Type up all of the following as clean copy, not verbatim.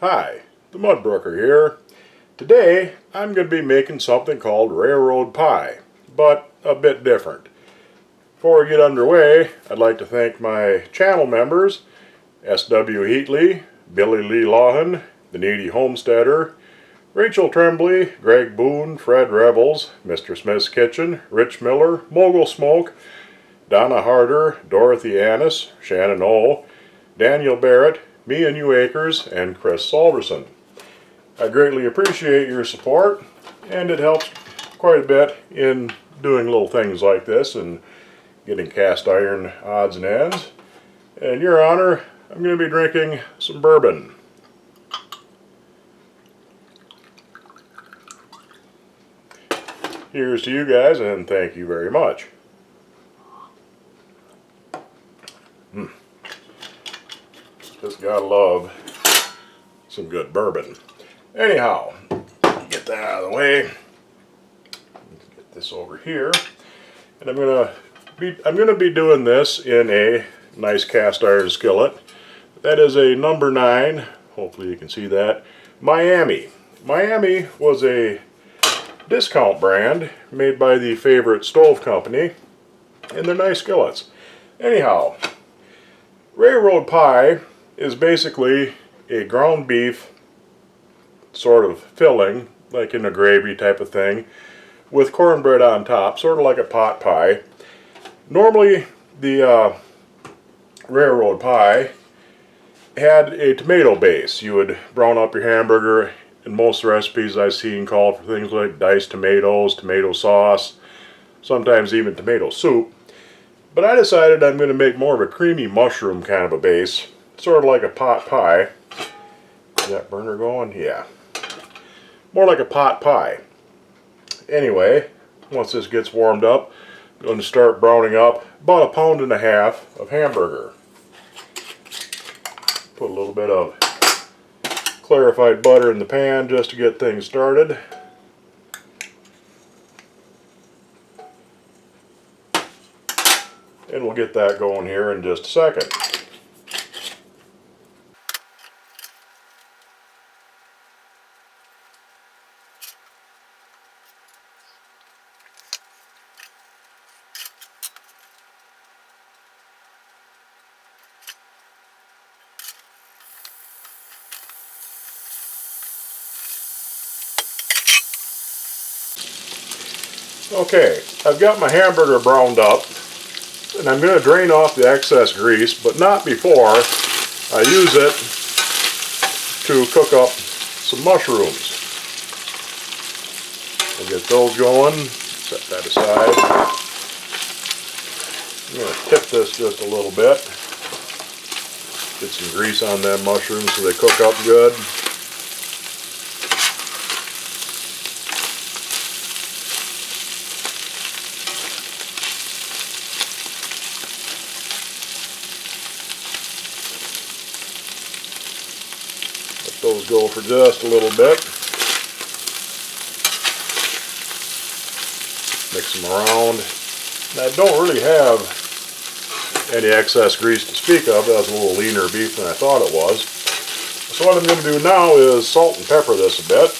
Hi, the Mudbrooker here. Today I'm going to be making something called railroad pie, but a bit different. Before we get underway, I'd like to thank my channel members, S.W. Heatley, Billy Lee Lawhan, The Needy Homesteader, Rachel Tremblay, Greg Boone, Fred Rebels, Mr. Smith's Kitchen, Rich Miller, Mogul Smoke, Donna Harder, Dorothy Annis, Shannon O, Daniel Barrett, Mia Newacres, and Chris Salverson. I greatly appreciate your support, and it helps quite a bit in doing little things like this and getting cast iron odds and ends. In your honor, I'm going to be drinking some bourbon. Here's to you guys, and thank you very much. Just gotta love some good bourbon. Anyhow, get that out of the way. Get this over here, and I'm gonna be doing this in a nice cast iron skillet. That is a number 9. Hopefully you can see that. Miami. Miami was a discount brand made by the Favorite Stove Company, and they're nice skillets. Anyhow, railroad pie is basically a ground beef sort of filling, like in a gravy type of thing, with cornbread on top, sort of like a pot pie. Normally, the railroad pie had a tomato base. You would brown up your hamburger, and most recipes I've seen call for things like diced tomatoes, tomato sauce, sometimes even tomato soup. But I decided I'm going to make more of a creamy mushroom kind of a base, sort of like a pot pie. Is that burner going? Yeah. More like a pot pie. Anyway, once this gets warmed up, I'm going to start browning up about 1.5 pounds of hamburger. Put a little bit of clarified butter in the pan just to get things started. And we'll get that going here in just a second. Okay, I've got my hamburger browned up, and I'm going to drain off the excess grease, but not before I use it to cook up some mushrooms. I'll get those going, set that aside. I'm going to tip this just a little bit, get some grease on them mushrooms so they cook up good. Those go for just a little bit. Mix them around. And I don't really have any excess grease to speak of. That's a little leaner beef than I thought it was. So what I'm going to do now is salt and pepper this a bit.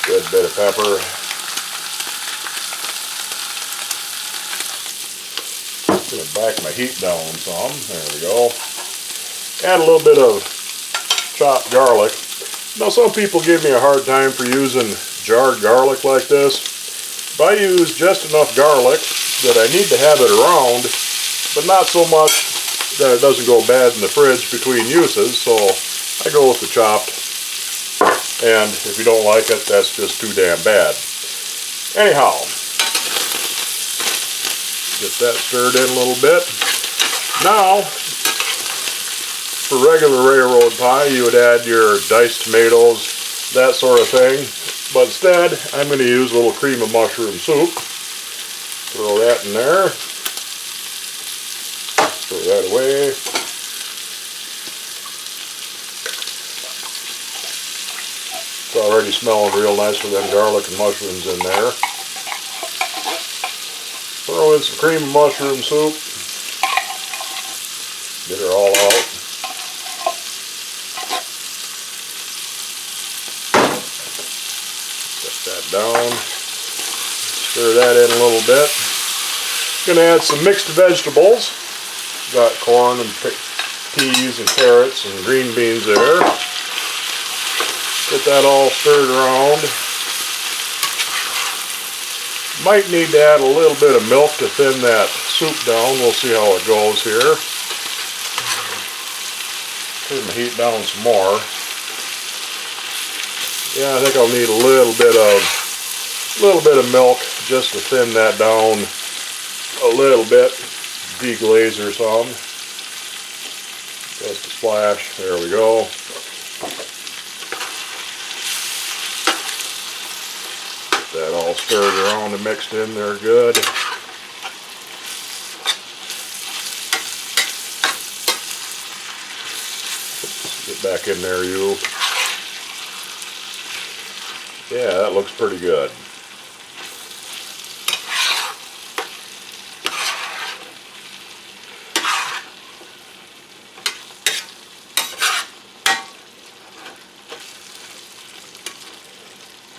Good bit of pepper. I'm going to back my heat down some. There we go. Add a little bit of chopped garlic. Now some people give me a hard time for using jarred garlic like this, but I use just enough garlic that I need to have it around, but not so much that it doesn't go bad in the fridge between uses, so I go with the chopped, and if you don't like it, that's just too damn bad. Anyhow, get that stirred in a little bit. Now, for regular railroad pie, you would add your diced tomatoes, that sort of thing. But instead, I'm going to use a little cream of mushroom soup. Throw that in there. Throw that away. It's already smelling real nice with them garlic and mushrooms in there. Throw Throw in some cream of mushroom soup. Get her all out. Set that down. Stir that in a little bit. Gonna add some mixed vegetables. Got corn and peas and carrots and green beans there. Get that all stirred around. Might need to add a little bit of milk to thin that soup down. We'll see how it goes here. Turn the heat down some more. Yeah, I think I'll need a little bit of milk just to thin that down a little bit. Deglaze or some. Just a splash. There we go. Get that all stirred around and mixed in there good. Get back in there, you. Yeah, that looks pretty good.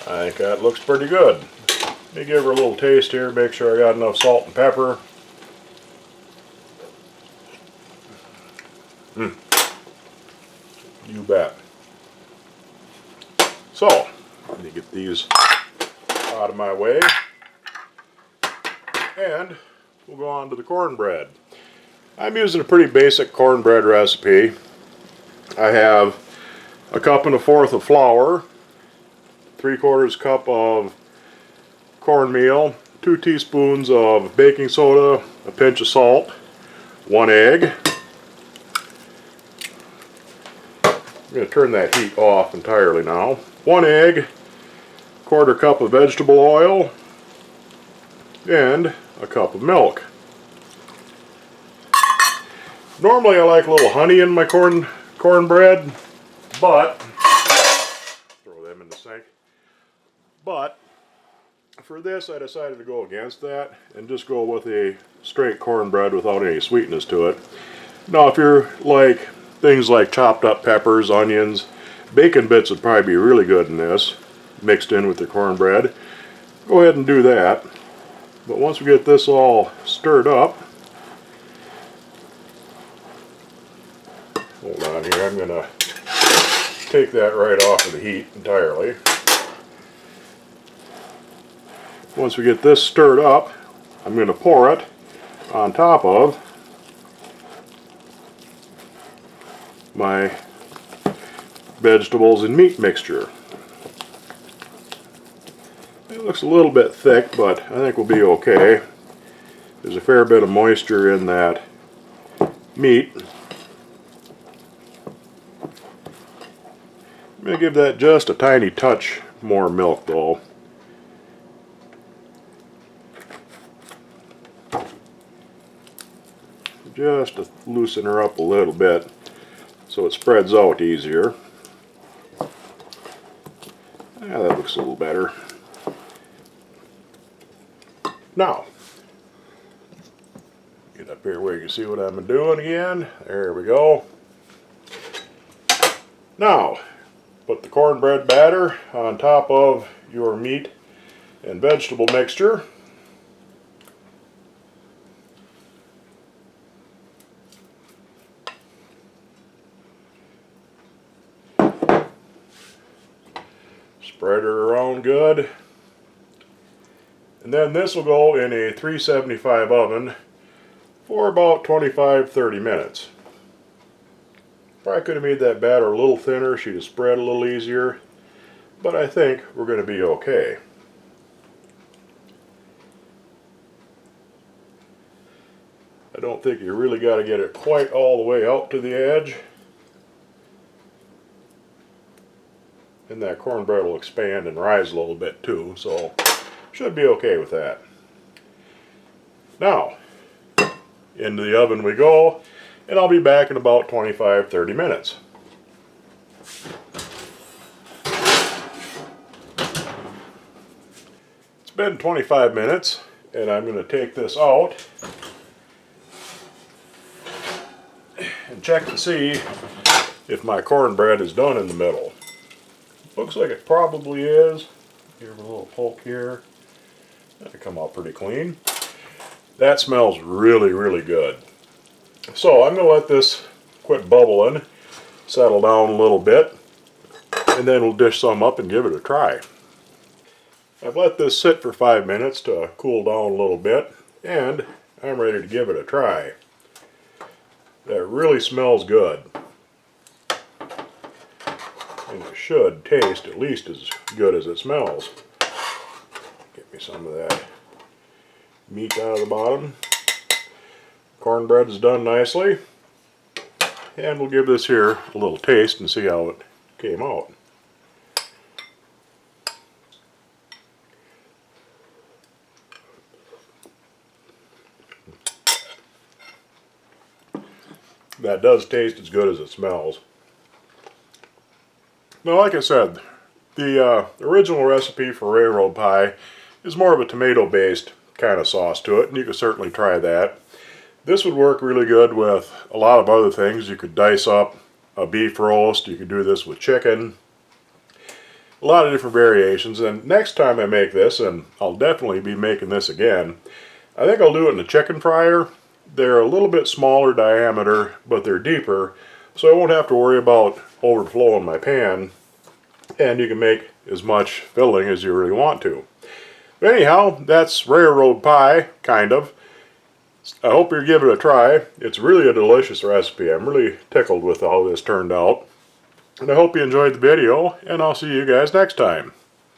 I think that looks pretty good. Let me give her a little taste here, make sure I got enough salt and pepper. You bet. So, let me get these out of my way. And we'll go on to the cornbread. I'm using a pretty basic cornbread recipe. I have a 1.25 cups of flour, 3/4 cup of cornmeal, 2 teaspoons of baking soda, a pinch of salt, 1 egg. I'm going to turn that heat off entirely now. 1 egg, 1/4 cup of vegetable oil, and a cup of milk. Normally I like a little honey in my cornbread, but throw them in the sink. But for this I decided to go against that and just go with a straight cornbread without any sweetness to it. Now if you're like things like chopped up peppers, onions, bacon bits would probably be really good in this, mixed in with the cornbread. Go ahead and do that. But once we get this all stirred up, hold on here, I'm going to take that right off of the heat entirely. Once we get this stirred up, I'm going to pour it on top of my vegetables and meat mixture. It looks a little bit thick, but I think we'll be okay. There's a fair bit of moisture in that meat. I'm going to give that just a tiny touch more milk though. Just to loosen her up a little bit so it spreads out easier. Yeah, that looks a little better. Now, get up here where you can see what I'm doing again. There we go. Now, put the cornbread batter on top of your meat and vegetable mixture. Spread her around good. And then this will go in a 375 oven for about 25-30 minutes. Probably could have made that batter a little thinner, she'd have spread a little easier, but I think we're going to be okay. I don't think you really got to get it quite all the way out to the edge. And that cornbread will expand and rise a little bit too, so should be okay with that. Now, into the oven we go, and I'll be back in about 25-30 minutes. It's been 25 minutes, and I'm going to take this out and check to see if my cornbread is done in the middle. Looks like it probably is. Give it a little poke here. That'll come out pretty clean. That smells really, really good. So I'm going to let this quit bubbling, settle down a little bit, and then we'll dish some up and give it a try. I've let this sit for 5 minutes to cool down a little bit, and I'm ready to give it a try. That really smells good. And it should taste at least as good as it smells. Get me some of that meat out of the bottom. Cornbread is done nicely. And we'll give this here a little taste and see how it came out. That does taste as good as it smells. Now, like I said, the original recipe for railroad pie is more of a tomato-based kind of sauce to it, and you could certainly try that. This would work really good with a lot of other things. You could dice up a beef roast, you could do this with chicken, a lot of different variations. And next time I make this, and I'll definitely be making this again, I think I'll do it in a chicken fryer. They're a little bit smaller diameter, but they're deeper, so I won't have to worry about overflowing my pan, and you can make as much filling as you really want to. But anyhow, that's railroad pie, kind of. I hope you give it a try. It's really a delicious recipe. I'm really tickled with how this turned out. And I hope you enjoyed the video, and I'll see you guys next time.